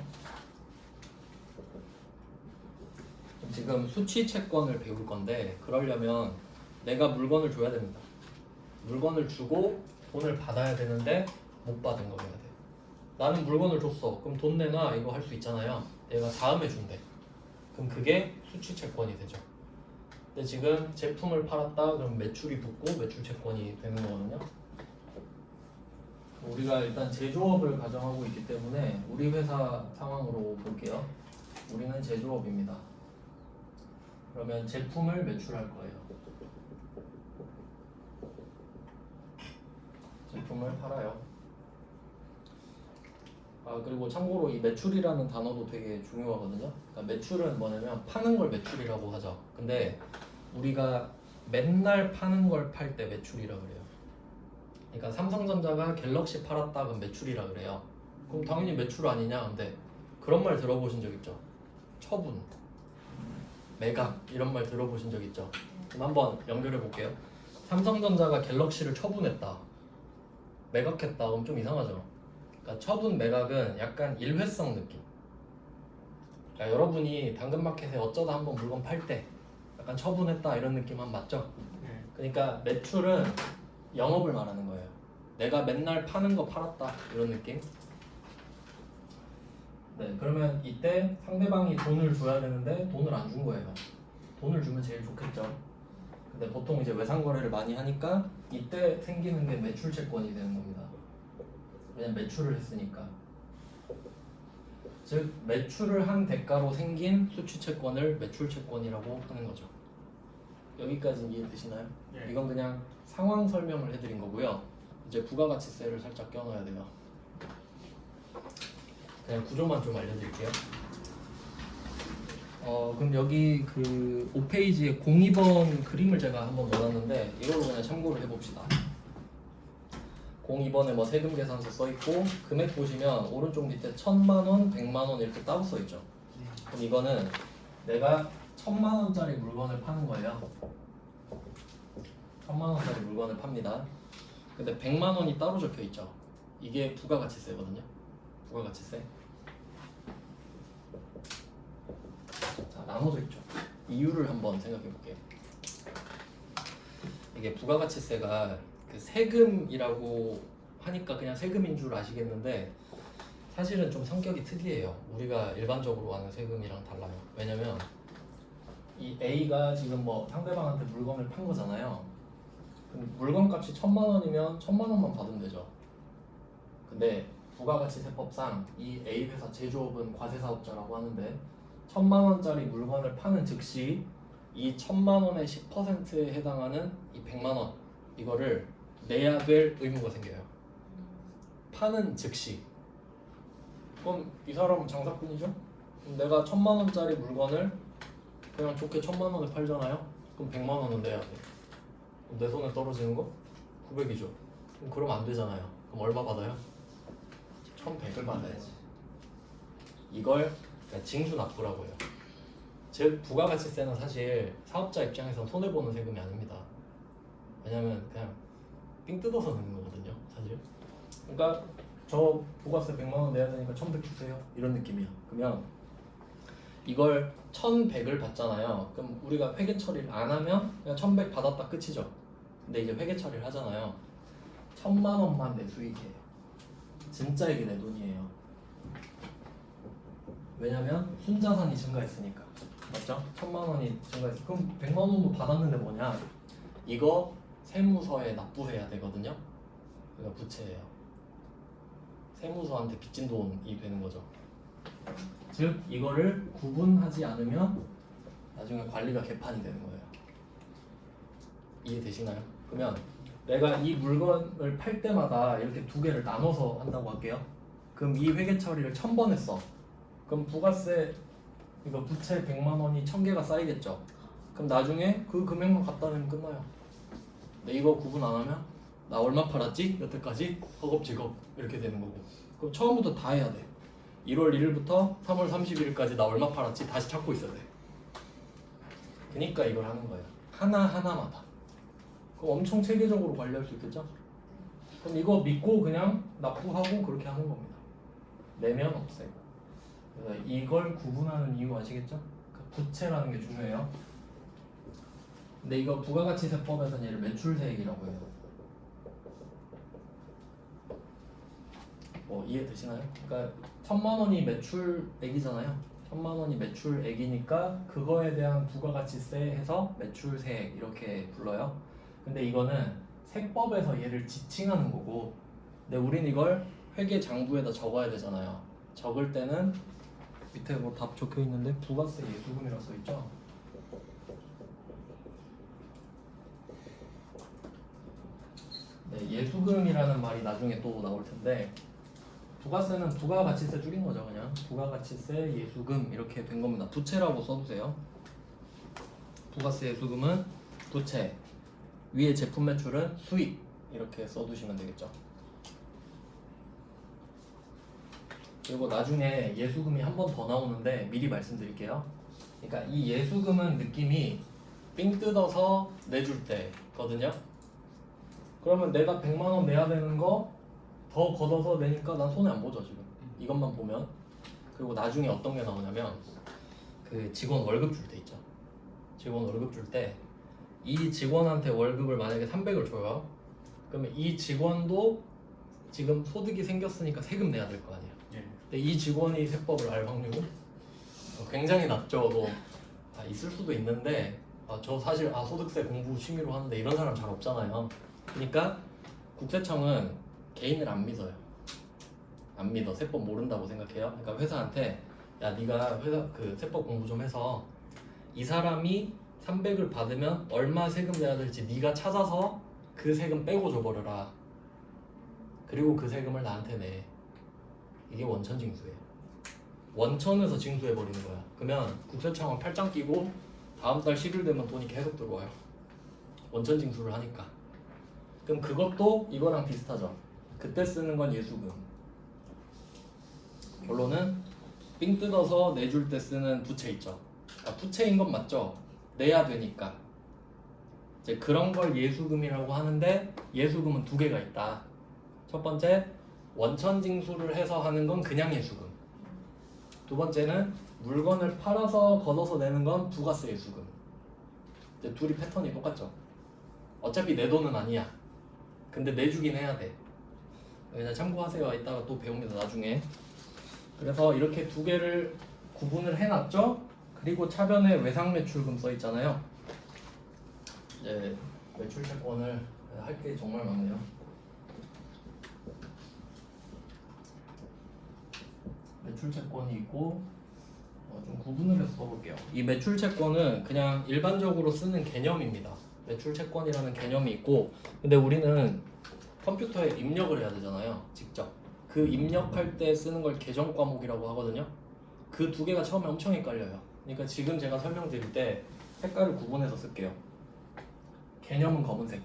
지금 수취채권을 배울 건데 그러려면 내가 물건을 줘야 됩니다. 물건을 주고 돈을 받아야 되는데 못 받은 거 해야 돼. 나는 물건을 줬어. 그럼 돈 내놔 이거 할 수 있잖아요. 내가 다음에 준대. 그럼 그게 수취채권이 되죠. 근데 지금 제품을 팔았다 그럼 매출이 붙고 매출채권이 되는 거거든요. 우리가 일단 제조업을 가정하고 있기 때문에 우리 회사 상황으로 볼게요. 우리는 제조업입니다. 그러면 제품을 매출할 거예요. 제품을 팔아요. 그리고 참고로 이 매출이라는 단어도 되게 중요하거든요. 그러니까 매출은 뭐냐면 파는 걸 매출이라고 하죠. 근데 우리가 맨날 파는 걸 팔 때 매출이라 그래요. 그러니까 삼성전자가 갤럭시 팔았다 그럼 매출이라 그래요. 그럼 당연히 매출 아니냐. 근데 그런 말 들어보신 적 있죠? 처분, 매각 이런 말 들어보신 적 있죠? 그럼 한번 연결해 볼게요. 삼성전자가 갤럭시를 처분했다, 매각했다. 그럼 좀 이상하죠? 그러니까 처분 매각은 약간 일회성 느낌. 그러니까 여러분이 당근마켓에 어쩌다 한번 물건 팔 때 약간 처분했다 이런 느낌만 맞죠? 네. 그러니까 매출은 영업을 말하는 거예요. 내가 맨날 파는 거 팔았다 이런 느낌. 네, 그러면 이때 상대방이 돈을 줘야 되는데 돈을 안 준 거예요. 돈을 주면 제일 좋겠죠. 근데 보통 이제 외상거래를 많이 하니까 이때 생기는 게 매출 채권이 되는 겁니다. 왜냐면 매출을 했으니까. 즉 매출을 한 대가로 생긴 수취 채권을 매출 채권이라고 하는 거죠. 여기까지 이해되시나요? 네. 이건 그냥 상황 설명을 해드린 거고요. 이제 부가가치세를 살짝 껴넣어야 돼요. 그냥 구조만 좀 알려드릴게요. 그럼 여기 그 5페이지에 02번 그림을 제가 한번 넣어놨는데 이걸로 그냥 참고를 해봅시다. 02번에 뭐 세금 계산서 써있고 금액 보시면 오른쪽 밑에 1000만원, 100만원 이렇게 따로 써있죠. 그럼 이거는 내가 1000만원짜리 물건을 파는 거예요. 1000만원짜리 물건을 팝니다. 근데 100만원이 따로 적혀있죠. 이게 부가가치세거든요. 부가가치세. 자, 나눠져 있죠. 이유를 한번 생각해 볼게요. 이게 부가가치세가 그 세금이라고 하니까 그냥 세금인 줄 아시겠는데 사실은 좀 성격이 특이해요. 우리가 일반적으로 아는 세금이랑 달라요. 왜냐면 이 A가 지금 뭐 상대방한테 물건을 판 거잖아요. 그럼 물건 값이 1000만원이면 1000만원만 받으면 되죠. 근데 부가가치세법상 이 A 회사 제조업은 과세사업자라고 하는데 1000만원짜리 물건을 파는 즉시 이 1000만원의 10%에 해당하는 이 100만원 이거를 내야 될 의무가 생겨요. 파는 즉시. 그럼 이 사람은 장사꾼이죠? 그럼 내가 1000만원짜리 물건을 그냥 좋게 1000만원에 팔잖아요? 그럼 100만원은 내야 돼. 그럼 내 손에 떨어지는 거? 900이죠. 그럼 그러면 안 되잖아요. 그럼 얼마 받아요? 1100을 받아야지. 이걸 징수납부라고 해요. 즉 부가가치세는 사실 사업자 입장에서 손해보는 세금이 아닙니다. 왜냐면 그냥 삥 뜯어서 내는 거거든요 사실. 그러니까 저 부가세 100만원 내야 되니까 1100 주세요 이런 느낌이야. 그러면 이걸 1100을 받잖아요. 그럼 우리가 회계 처리를 안 하면 그냥 1100 받았다 끝이죠. 근데 이제 회계 처리를 하잖아요. 1000만원만 내 수익이에요. 진짜 이게 내 돈이에요. 왜냐면 순자산이 증가했으니까. 맞죠? 1000만원이 증가했어. 그럼 100만원도 받았는데 뭐냐? 이거 세무서에 납부해야 되거든요. 그러니까 부채예요. 세무서한테 빚진 돈이 되는 거죠. 즉 이거를 구분하지 않으면 나중에 관리가 개판이 되는 거예요. 이해되시나요? 그러면 내가 이 물건을 팔 때마다 이렇게 두 개를 나눠서 한다고 할게요. 그럼 이 회계 처리를 1000번 했어. 그럼 부가세 이거 부채 100만원이 1000개가 쌓이겠죠. 그럼 나중에 그 금액만 갖다 내면 끝나요. 근데 이거 구분 안 하면 나 얼마 팔았지? 여태까지 허겁지겁 이렇게 되는 거고. 그럼 처음부터 다 해야 돼. 1월 1일부터 3월 31일까지 나 얼마 팔았지? 다시 찾고 있어야 돼. 그러니까 이걸 하는 거예요. 하나하나마다. 그럼 엄청 체계적으로 관리할 수 있겠죠? 그럼 이거 믿고 그냥 납부하고 그렇게 하는 겁니다. 내면 없애고. 그래서 이걸 구분하는 이유 아시겠죠? 그러니까 부채라는 게 중요해요. 근데 이거 부가가치세법에서는 얘를 매출세액이라고 해요. 뭐 이해되시나요? 그러니까 1000만원이 매출액이잖아요. 1000만원이 매출액이니까 그거에 대한 부가가치세 해서 매출세액 이렇게 불러요. 근데 이거는 세법에서 얘를 지칭하는 거고, 근데 우린 이걸 회계장부에다 적어야 되잖아요. 적을 때는 밑에 뭐 답 적혀 있는데 부가세 예수금이라고 써 있죠. 네, 예수금이라는 말이 나중에 또 나올 텐데 부가세는 부가가치세 줄인 거죠. 그냥 부가가치세 예수금 이렇게 된 겁니다. 부채라고 써두세요. 부가세 예수금은 부채, 위에 제품 매출은 수익 이렇게 써두시면 되겠죠. 그리고 나중에 예수금이 한 번 더 나오는데 미리 말씀드릴게요. 그러니까 이 예수금은 느낌이 삥 뜯어서 내줄 때거든요. 그러면 내가 100만 원 내야 되는 거 더 걷어서 내니까 난 손해 안 보죠 지금. 이것만 보면. 그리고 나중에 어떤 게 나오냐면 그 직원 월급 줄 때 있죠. 직원 월급 줄 때 이 직원한테 월급을 만약에 300을 줘요. 그러면 이 직원도 지금 소득이 생겼으니까 세금 내야 될 거 아니에요. 예. 근데 이 직원이 세법을 알 확률은 굉장히 낮죠. 뭐 있을 수도 있는데 저 사실 소득세 공부 취미로 하는데 이런 사람 잘 없잖아요. 그러니까 국세청은 개인을 안 믿어요. 안 믿어. 세법 모른다고 생각해요. 그러니까 회사한테 야 네가 회사 그 세법 공부 좀 해서 이 사람이 300을 받으면 얼마 세금 내야 될지 네가 찾아서 그 세금 빼고 줘버려라. 그리고 그 세금을 나한테 내. 이게 원천 징수예요. 원천에서 징수해버리는 거야. 그러면 국세청은 팔짱 끼고 다음 달 10일 되면 돈이 계속 들어와요. 원천 징수를 하니까. 그럼 그것도 이거랑 비슷하죠. 그때 쓰는 건 예수금. 결론은 삥 뜯어서 내줄 때 쓰는 부채 있죠. 부채인 건 맞죠. 내야 되니까. 이제 그런 걸 예수금이라고 하는데 예수금은 두 개가 있다. 첫 번째 원천 징수를 해서 하는 건 그냥 예수금. 두 번째는 물건을 팔아서 걷어서 내는 건 부가세 예수금. 이제 둘이 패턴이 똑같죠. 어차피 내 돈은 아니야. 근데 내주긴 해야 돼. 그냥 참고하세요. 이따가 또 배웁니다. 나중에. 그래서 이렇게 두 개를 구분을 해놨죠. 그리고 차변에 외상매출금 써 있잖아요. 이제 매출채권을 할 게 정말 많네요. 매출채권이 있고 좀 구분을 해서 써볼게요. 이 매출채권은 그냥 일반적으로 쓰는 개념입니다. 매출채권이라는 개념이 있고, 근데 우리는 컴퓨터에 입력을 해야 되잖아요. 직접. 그 입력할 때 쓰는 걸 계정 과목이라고 하거든요. 그 두 개가 처음에 엄청 헷갈려요. 그러니까 지금 제가 설명드릴 때 색깔을 구분해서 쓸게요. 개념은 검은색,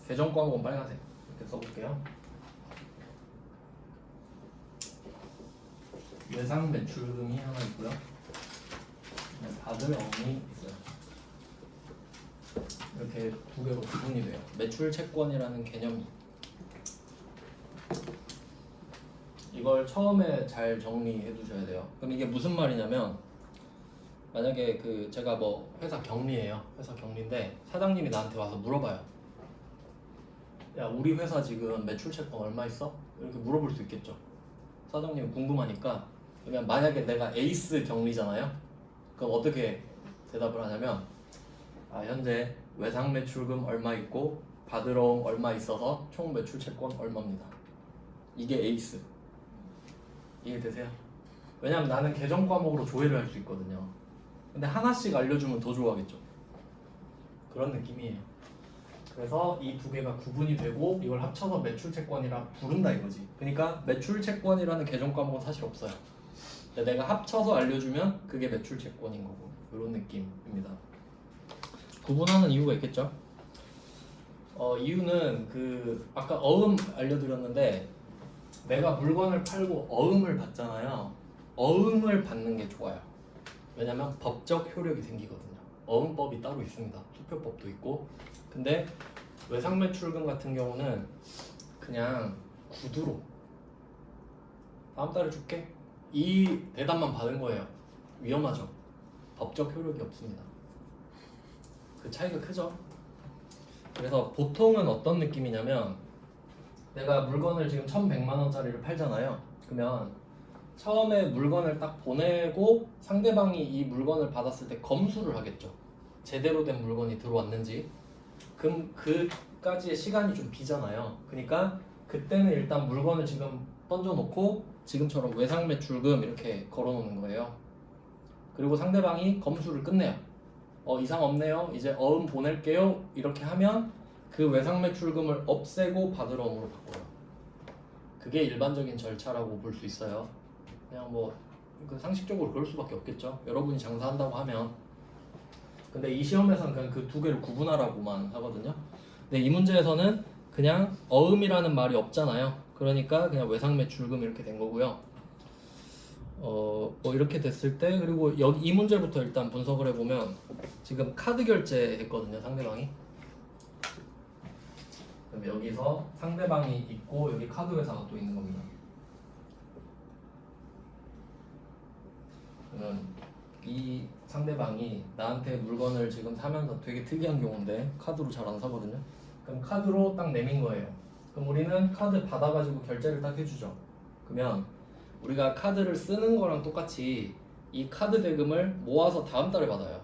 계정 과목은 빨간색. 이렇게 써볼게요. 외상 매출금이 하나 있고요. 받을 어음이 있어요. 이렇게 두 개로 구분이 돼요. 매출 채권이라는 개념이. 이걸 처음에 잘 정리해 두셔야 돼요. 그럼 이게 무슨 말이냐면 만약에 제가 뭐 회사 경리예요. 회사 경리인데 사장님이 나한테 와서 물어봐요. 야, 우리 회사 지금 매출 채권 얼마 있어? 이렇게 물어볼 수 있겠죠. 사장님이 궁금하니까. 그러면 만약에 내가 에이스 경리잖아요. 그럼 어떻게 대답을 하냐면 현재 외상 매출금 얼마 있고 받으러 온 얼마 있어서 총 매출 채권 얼마입니다. 이게 에이스. 이해되세요? 왜냐면 나는 계정 과목으로 조회를 할 수 있거든요. 근데 하나씩 알려주면 더 좋아하겠죠. 그런 느낌이에요. 그래서 이 두 개가 구분이 되고 이걸 합쳐서 매출 채권이라 부른다 이거지. 그러니까 매출 채권이라는 계정 과목은 사실 없어요. 근데 내가 합쳐서 알려주면 그게 매출 채권인 거고, 이런 느낌입니다. 구분하는 이유가 있겠죠. 이유는 아까 어음 알려드렸는데 내가 물건을 팔고 어음을 받잖아요. 어음을 받는 게 좋아요. 왜냐면 법적 효력이 생기거든요. 어음법이 따로 있습니다. 투표법도 있고. 근데 외상매출금 같은 경우는 그냥 구두로 다음 달에 줄게, 이 대답만 받은 거예요. 위험하죠. 법적 효력이 없습니다. 그 차이가 크죠. 그래서 보통은 어떤 느낌이냐면 내가 물건을 지금 1,100만 원짜리를 팔잖아요. 그러면 처음에 물건을 딱 보내고 상대방이 이 물건을 받았을 때 검수를 하겠죠. 제대로 된 물건이 들어왔는지. 그럼 그까지의 시간이 좀 비잖아요. 그러니까 그때는 일단 물건을 지금 던져놓고 지금처럼 외상매출금 이렇게 걸어놓는 거예요. 그리고 상대방이 검수를 끝내요. 이상 없네요. 이제 어음 보낼게요. 이렇게 하면 그 외상매출금을 없애고 받으러 음으로 바꿔요. 그게 일반적인 절차라고 볼 수 있어요. 그냥 상식적으로 그럴 수밖에 없겠죠. 여러분이 장사한다고 하면. 근데 이 시험에서는 그냥 그 두 개를 구분하라고만 하거든요. 근데 이 문제에서는 그냥 어음이라는 말이 없잖아요. 그러니까 그냥 외상매출금 이렇게 된 거고요. 뭐 이렇게 됐을 때 그리고 여기 이 문제부터 일단 분석을 해보면 지금 카드 결제했거든요 상대방이. 그럼 여기서 상대방이 있고 여기 카드 회사가 또 있는 겁니다. 그러면 이 상대방이 나한테 물건을 지금 사면서 되게 특이한 경우인데 카드로 잘 안 사거든요. 그럼 카드로 딱 내민 거예요. 그럼 우리는 카드 받아가지고 결제를 딱 해주죠. 그러면 우리가 카드를 쓰는 거랑 똑같이 이 카드 대금을 모아서 다음 달에 받아요.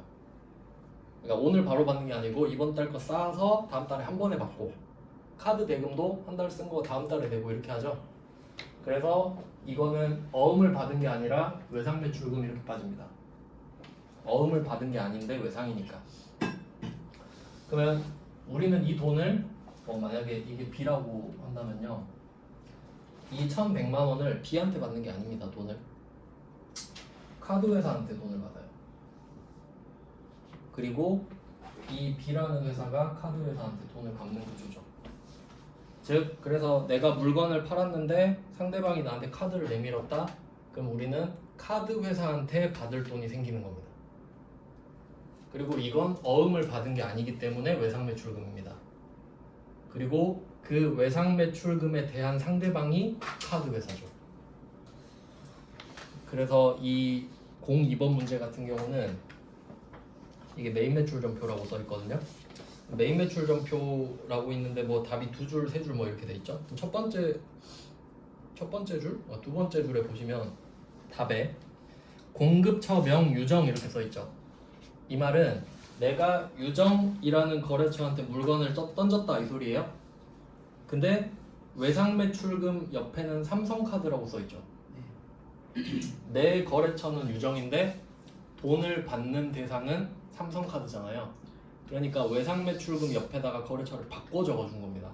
그러니까 오늘 바로 받는 게 아니고 이번 달 거 쌓아서 다음 달에 한 번에 받고 카드 대금도 한 달 쓴 거 다음 달에 내고 이렇게 하죠. 그래서 이거는 어음을 받은 게 아니라 외상 매출금 이렇게 빠집니다. 어음을 받은 게 아닌데 외상이니까. 그러면 우리는 이 돈을 만약에 이게 B라고 한다면요. 이 1,100만 원을 B한테 받는 게 아닙니다. 돈을 카드 회사한테 돈을 받아요. 그리고 이 B라는 회사가 카드 회사한테 돈을 갚는 구조죠. 즉 그래서 내가 물건을 팔았는데 상대방이 나한테 카드를 내밀었다. 그럼 우리는 카드 회사한테 받을 돈이 생기는 겁니다. 그리고 이건 어음을 받은 게 아니기 때문에 외상 매출금입니다. 그리고 그 외상 매출금에 대한 상대방이 카드 회사죠. 그래서 이 02번 문제 같은 경우는 이게 메인 매출점표라고 써 있거든요. 메인 매출점표라고 있는데 뭐 답이 두 줄, 세 줄 뭐 이렇게 돼 있죠. 첫 번째 줄, 두 번째 줄에 보시면 답에 공급처명 유정 이렇게 써 있죠. 이 말은 내가 유정이라는 거래처한테 물건을 던졌다 이 소리예요. 근데 외상 매출금 옆에는 삼성카드라고 써 있죠. 내 거래처는 유정인데 돈을 받는 대상은 삼성카드잖아요. 그러니까 외상 매출금 옆에다가 거래처를 바꿔 적어준 겁니다.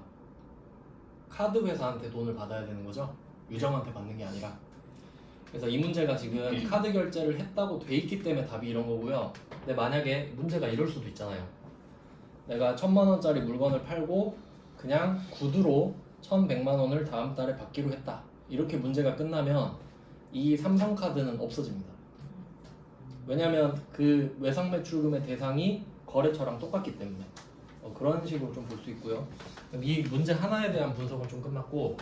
카드 회사한테 돈을 받아야 되는 거죠. 유정한테 받는 게 아니라. 그래서 이 문제가 지금 카드 결제를 했다고 돼 있기 때문에 답이 이런 거고요. 근데 만약에 문제가 이럴 수도 있잖아요. 내가 1,000만 원짜리 물건을 팔고 그냥 구두로 1,100만 원을 다음 달에 받기로 했다. 이렇게 문제가 끝나면 이 삼성카드는 없어집니다. 왜냐하면 그 외상 매출금의 대상이 거래처랑 똑같기 때문에 그런 식으로 좀 볼 수 있고요. 그럼 이 문제 하나에 대한 분석은 좀 끝났고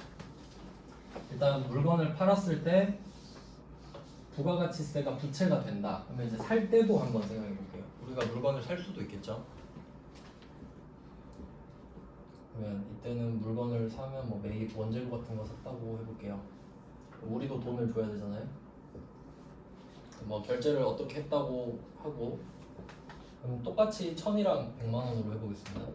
일단 물건을 팔았을 때 부가가치세가 부채가 된다. 그러면 이제 살 때도 한번 생각해 볼게요. 우리가 물건을 살 수도 있겠죠. 그러면 이때는 물건을 사면 뭐 매입 원재료 같은 거 샀다고 해볼게요. 우리도 돈을 줘야 되잖아요. 뭐 결제를 어떻게 했다고 하고 그럼 똑같이 1,000이랑 100만 원으로 해보겠습니다.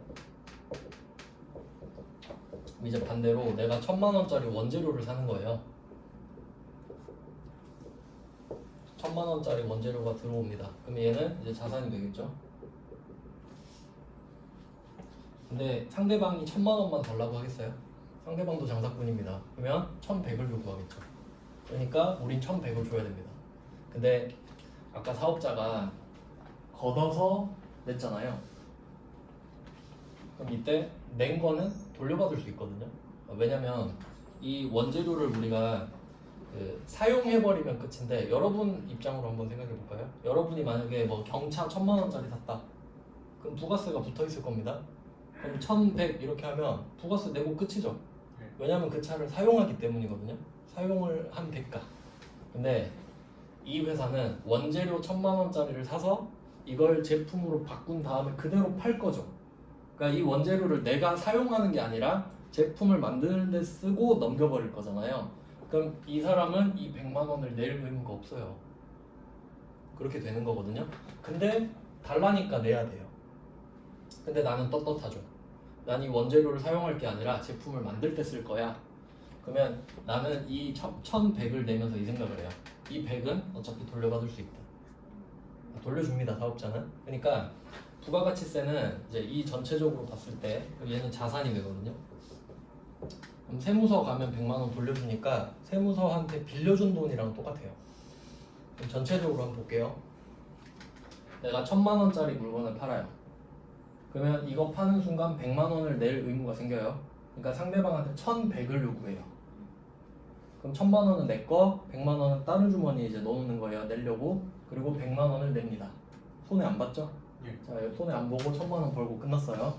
이제 반대로 내가 1,000만 원짜리 원재료를 사는 거예요. 1,000만 원짜리 원재료가 들어옵니다. 그럼 얘는 이제 자산이 되겠죠. 근데 상대방이 1,000만 원만 달라고 하겠어요? 상대방도 장사꾼입니다. 그러면 1,100을 요구하겠죠. 그러니까 우린 1,100을 줘야 됩니다. 근데 아까 사업자가 걷어서 냈잖아요. 그럼 이때 낸 거는 돌려받을 수 있거든요. 왜냐면 이 원재료를 우리가 사용해버리면 끝인데 여러분 입장으로 한번 생각해 볼까요? 여러분이 만약에 뭐 경차 1,000만 원짜리 샀다. 그럼 부가세가 붙어 있을 겁니다. 그럼 1,100 이렇게 하면 부가세 내고 끝이죠. 왜냐면 그 차를 사용하기 때문이거든요. 사용을 한 대가. 근데 이 회사는 원재료 1,000만 원짜리를 사서 이걸 제품으로 바꾼 다음에 그대로 팔 거죠. 그러니까 이 원재료를 내가 사용하는 게 아니라 제품을 만드는 데 쓰고 넘겨버릴 거잖아요. 그럼 이 사람은 이 100만 원을 낼 의무가 없어요. 그렇게 되는 거거든요. 근데 달라니까 내야 돼요. 근데 나는 떳떳하죠. 난 이 원재료를 사용할 게 아니라 제품을 만들 때 쓸 거야. 그러면 나는 이 1,100을 내면서 이 생각을 해요. 이 100은 어차피 돌려받을 수 있다. 돌려줍니다, 사업자는. 그러니까 부가가치세는 이제 이 전체적으로 봤을 때 얘는 자산이 되거든요. 그럼 세무서 가면 100만 원 돌려주니까 세무서한테 빌려준 돈이랑 똑같아요. 그럼 전체적으로 한번 볼게요. 내가 1,000만 원짜리 물건을 팔아요. 그러면 이거 파는 순간 100만 원을 낼 의무가 생겨요. 그러니까 상대방한테 1,100을 요구해요. 그럼 1000만 원은 내 거, 100만 원은 다른 주머니에 이제 넣어놓는 거예요. 내려고. 그리고 100만 원을 냅니다. 손해 안 봤죠? 예. 자, 손해 안 보고 1000만 원 벌고 끝났어요.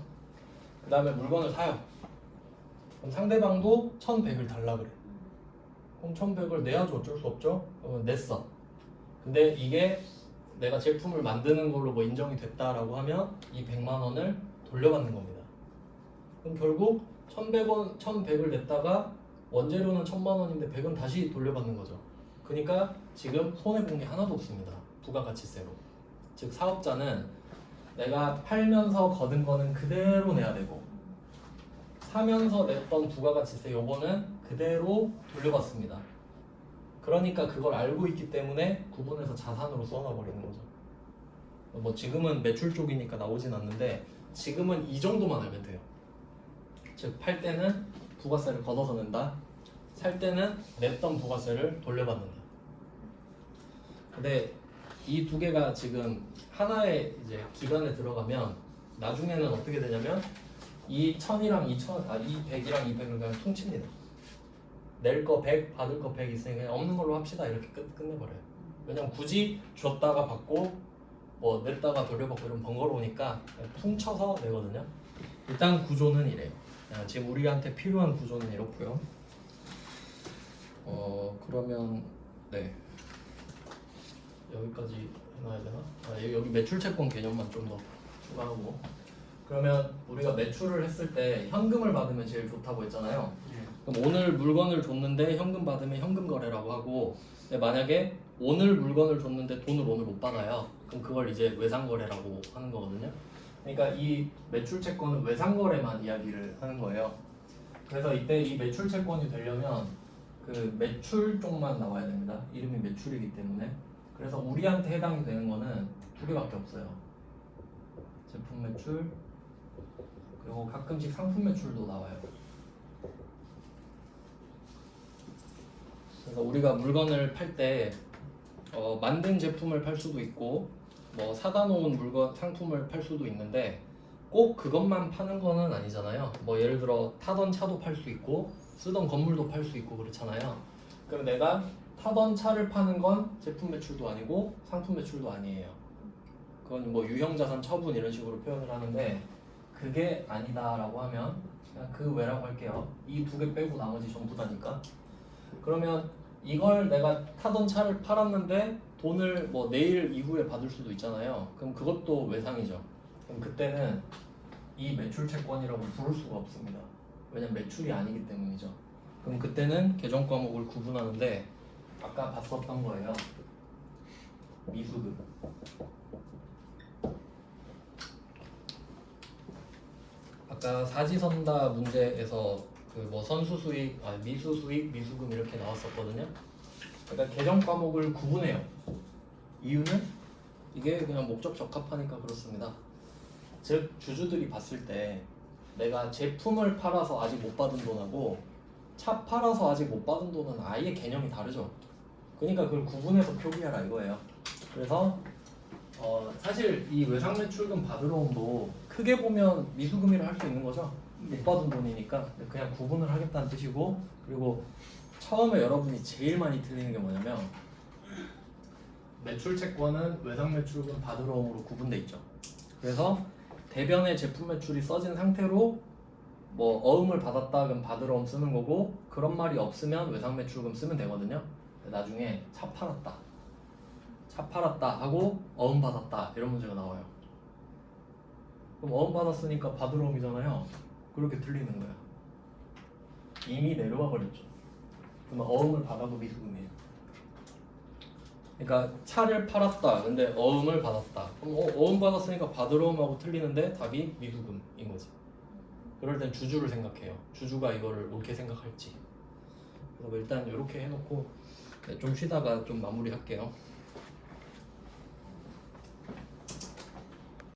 그 다음에 물건을 사요. 그럼 상대방도 1100을 달라 그래. 그럼 1100을 내야죠. 어쩔 수 없죠. 그러면 냈어. 근데 이게 내가 제품을 만드는 걸로 뭐 인정이 됐다라고 하면 이 100만 원을 돌려받는 겁니다. 그럼 결국 1100원, 1100을 냈다가 원재료는 1000만 원인데 100은 다시 돌려받는 거죠. 그러니까 지금 손해본 게 하나도 없습니다. 부가가치세로. 즉 사업자는 내가 팔면서 거둔 거는 그대로 내야 되고 사면서 냈던 부가가치세 요거는 그대로 돌려받습니다. 그러니까 그걸 알고 있기 때문에 구분해서 자산으로 써놔버리는 거죠. 뭐 지금은 매출 쪽이니까 나오진 않는데 지금은 이 정도만 알면 돼요. 즉 팔 때는 부가세를 걷어서 낸다. 살 때는 냈던 부가세를 돌려받는다. 근데 이 두 개가 지금 하나의 이제 기간에 들어가면 나중에는 어떻게 되냐면 이 1000이랑 이 100이랑 이 100을 그냥 퉁칩니다. 낼 거 100, 받을 거 100 있으니 그냥 없는 걸로 합시다 이렇게 끝내버려요. 왜냐면 굳이 줬다가 받고 뭐 냈다가 돌려받고 이러면 번거로우니까 그냥 퉁쳐서 내거든요. 일단 구조는 이래요. 지금 우리한테 필요한 구조는 이렇고요. 그러면 네 여기까지 해놔야 되나? 여기 매출 채권 개념만 좀 더 추가하고. 그러면 우리가 매출을 했을 때 현금을 받으면 제일 좋다고 했잖아요. 예. 그럼 오늘 물건을 줬는데 현금 받으면 현금 거래라고 하고, 근데 만약에 오늘 물건을 줬는데 돈을 오늘 못 받아요. 그럼 그걸 이제 외상 거래라고 하는 거거든요. 그러니까 이 매출 채권은 외상 거래만 이야기를 하는 거예요. 그래서 이때 이 매출 채권이 되려면 그 매출 쪽만 나와야 됩니다. 이름이 매출이기 때문에. 그래서 우리한테 해당이 되는 거는 두 개밖에 없어요. 제품 매출 그리고 가끔씩 상품 매출도 나와요. 그래서 우리가 물건을 팔 때 만든 제품을 팔 수도 있고 뭐 사다 놓은 물건 상품을 팔 수도 있는데 꼭 그것만 파는 거는 아니잖아요. 뭐 예를 들어 타던 차도 팔 수 있고 쓰던 건물도 팔 수 있고 그렇잖아요. 그럼 내가 타던 차를 파는 건 제품 매출도 아니고 상품 매출도 아니에요. 그건 뭐 유형자산 처분 이런 식으로 표현을 하는데 그게 아니다라고 하면 그냥 그 외라고 할게요. 이 두 개 빼고 나머지 전부 다니까. 그러면 이걸 내가 타던 차를 팔았는데 돈을 뭐 내일 이후에 받을 수도 있잖아요. 그럼 그것도 외상이죠. 그럼 그때는 이 매출 채권이라고 부를 수가 없습니다. 왜냐면 매출이 아니기 때문이죠. 그럼 그때는 계정 과목을 구분하는데 아까 봤었던 거예요. 미수금. 아까 사지선다 문제에서 그 뭐 선수 수익, 미수 수익, 미수금 이렇게 나왔었거든요. 그러니까 계정 과목을 구분해요. 이유는 이게 그냥 목적 적합하니까 그렇습니다. 즉 주주들이 봤을 때 내가 제품을 팔아서 아직 못 받은 돈하고 차 팔아서 아직 못 받은 돈은 아예 개념이 다르죠. 그러니까 그걸 구분해서 표기하라 이거예요. 그래서 사실 이 외상매출금 받으러 온도 크게 보면 미수금이라 할 수 있는 거죠. 못 받은 돈이니까 그냥 구분을 하겠다는 뜻이고, 그리고 처음에 여러분이 제일 많이 틀리는 게 뭐냐면 매출채권은 외상매출금 받으러 온으로 구분돼 있죠. 그래서 대변에 제품 매출이 써진 상태로 뭐 어음을 받았다 그럼 받으러 옴 쓰는 거고, 그런 말이 없으면 외상매출금 쓰면 되거든요. 나중에 차 팔았다 하고 어음 받았다 이런 문제가 나와요. 그럼 어음 받았으니까 받으러 옴이잖아요. 그렇게 틀리는 거야. 이미 내려와 버렸죠. 그러면 어음을 받아도 미수금이에요. 그러니까 차를 팔았다 근데 어음을 받았다. 그럼 어음 받았으니까 받으러 옴하고 틀리는데 답이 미수금인 거지. 그럴 땐 주주를 생각해요. 주주가 이거를 옳게 생각할지. 그래서 일단 이렇게 해놓고 좀 쉬다가 좀 마무리할게요.